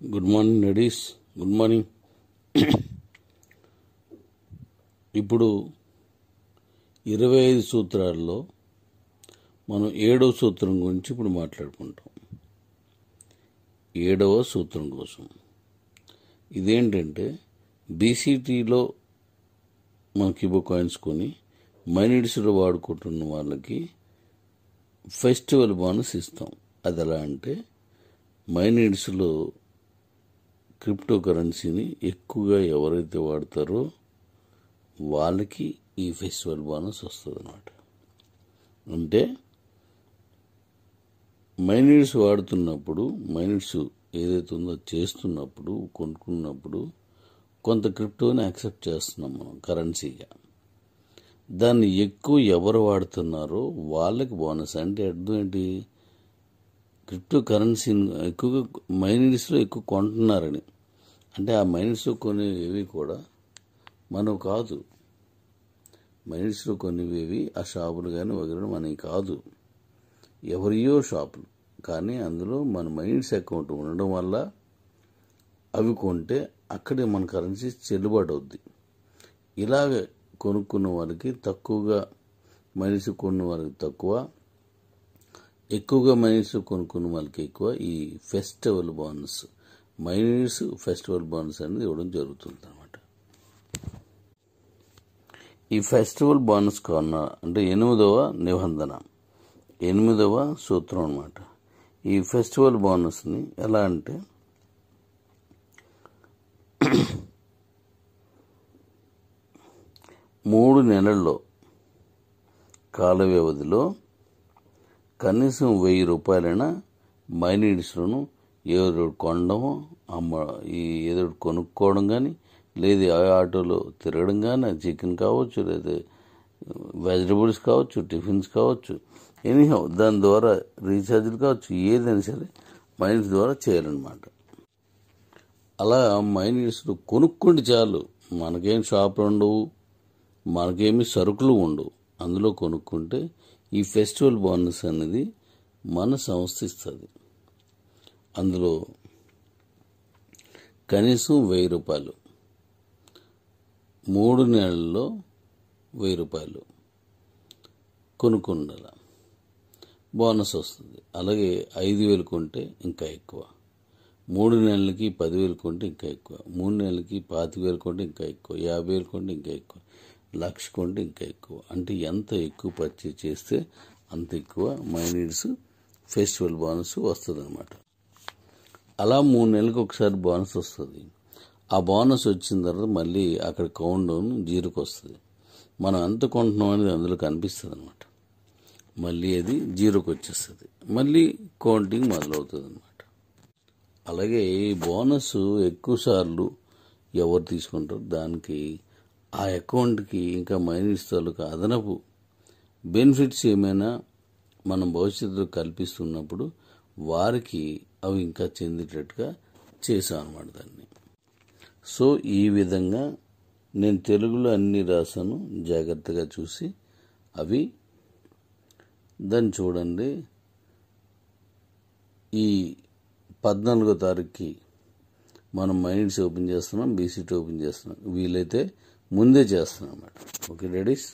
Good morning ladies, good morning. ఇప్పుడు 25 సూత్రాల్లో మనం 7వ సూత్రం గురించి ఇప్పుడు మాట్లాడుకుంటాం. 7వ సూత్రం కోసం ఇదేంటంటే బీసీటీలో మనకి ఇబో కాయిన్స్ కొని మైనిడ్స్లో వాడుకుంటున్న వాళ్ళకి ఫెస్టివల్ బోనస్ ఇస్తాం. అది ఎలా అంటే మైనిడ్స్లో క్రిప్టో కరెన్సీని ఎక్కువగా ఎవరైతే వాడతారో వాళ్ళకి ఈ ఫెస్టివల్ బోనస్ వస్తుంది అన్నమాట. అంటే మైనిడ్స్ వాడుతున్నప్పుడు, మైనిడ్స్ ఏదైతే ఉందో చేస్తున్నప్పుడు, కొనుక్కున్నప్పుడు కొంత క్రిప్టోని యాక్సెప్ట్ చేస్తున్నాం మనం కరెన్సీగా. దాన్ని ఎక్కువ ఎవరు వాడుతున్నారో వాళ్ళకి బోనస్. అంటే అర్థం ఏంటి? క్రిప్టో కరెన్సీని ఎక్కువగా మైనిడ్స్లో ఎక్కువ కొంటున్నారని. అంటే ఆ మైనిడ్స్లో కొనేవి కూడా మనం కాదు, మైనిడ్స్లో కొనేవి ఆ షాపులు కానీ వగైరా మనవి కాదు, ఎవరియో షాపులు. కానీ అందులో మన మైనిడ్స్ అకౌంట్ ఉండడం వల్ల అవి కొంటే అక్కడే మన కరెన్సీ చెల్లుబాటు అవుద్ది. ఇలాగ కొనుక్కున్న వాళ్ళకి తక్కువగా, మైనిడ్స్ కొన్న వాళ్ళకి తక్కువ, ఎక్కువగా మైనిడ్స్ కొనుక్కున్న వాళ్ళకి ఎక్కువ ఈ ఫెస్టివల్ బోనస్, మైనిడ్స్ ఫెస్టివల్ బోనస్ అనేది ఇవ్వడం జరుగుతుంది అన్నమాట. ఈ ఫెస్టివల్ బోనస్ కొన్న అంటే 8వ నిబంధన, 8వ సూత్రం అన్నమాట. ఈ ఫెస్టివల్ బోనస్ని ఎలా అంటే 3 నెలల్లో కాల వ్యవధిలో కనీసం 1000 రూపాయలైనా మైనిడ్స్లను ఏదో కొనడం, ఏదో కొనుక్కోవడం కానీ, లేదు ఆటోలో తిరగడం కానీ, చికెన్ కావచ్చు, లేదా వెజిటబుల్స్ కావచ్చు, టిఫిన్స్ కావచ్చు, ఎనీహౌ దాని ద్వారా రీఛార్జ్లు కావచ్చు, ఏదైనా సరే మైనిడ్స్ ద్వారా చేయాలన్నమాట. అలా మైనిడ్స్లు కొనుక్కోండి చాలు. మనకేం షాపులు ఉండవు, మనకేమి సరుకులు ఉండవు. అందులో కొనుక్కుంటే ఈ ఫెస్టివల్ బోనస్ అనేది మన సంస్థ ఇస్తుంది. అందులో కనీసం 1000 రూపాయలు, 3 నెలల్లో 1000 రూపాయలు కొనుక్కుండాల బోనస్ వస్తుంది. అలాగే 5000 కొంటే ఇంకా ఎక్కువ, 3 నెలలకి 10,000 కొంటే ఇంకా ఎక్కువ, 3 నెలలకి 25,000 కొంటే ఇంకా ఎక్కువ, 50,000 కొంటే ఇంకా ఎక్కువ, 1,00,000 కొంటే ఇంకా ఎక్కువ. అంటే ఎంత ఎక్కువ పర్చేజ్ చేస్తే అంత ఎక్కువ మైనిడ్స్ ఫెస్టివల్ బోనస్ వస్తుంది అనమాట. అలా 3 నెలలకు ఒకసారి బోనస్ వస్తుంది. ఆ బోనస్ వచ్చిన తర్వాత మళ్ళీ అక్కడ కౌంట్ డౌన్ 0కి వస్తుంది. మనం ఎంత కొంటున్నాం అనేది అందులో కనిపిస్తుంది అనమాట. మళ్ళీ అది 0కి వచ్చేస్తుంది. మళ్ళీ కౌంటింగ్ మొదలవుతుంది అనమాట. అలాగే ఈ బోనస్ ఎక్కువ సార్లు ఎవరు తీసుకుంటారో దానికి ఆ అకౌంట్కి ఇంకా మైనిడ్స్ తాలూకా అదనపు బెనిఫిట్స్ ఏమైనా మనం భవిష్యత్తులో కల్పిస్తున్నప్పుడు వారికి అవి ఇంకా చెందేటట్టుగా చేశాం అన్నమాట దాన్ని. సో ఈ విధంగా నేను తెలుగులో అన్ని రాశాను, జాగ్రత్తగా చూసి అవి దాన్ని చూడండి. ఈ 14వ తారీఖుకి మనం మైనిడ్స్ ఓపెన్ చేస్తున్నాం, బీసీటీ ఓపెన్ చేస్తున్నాం. వీలైతే ముందే చేస్తున్నాం అన్నమాట. Okay ladies.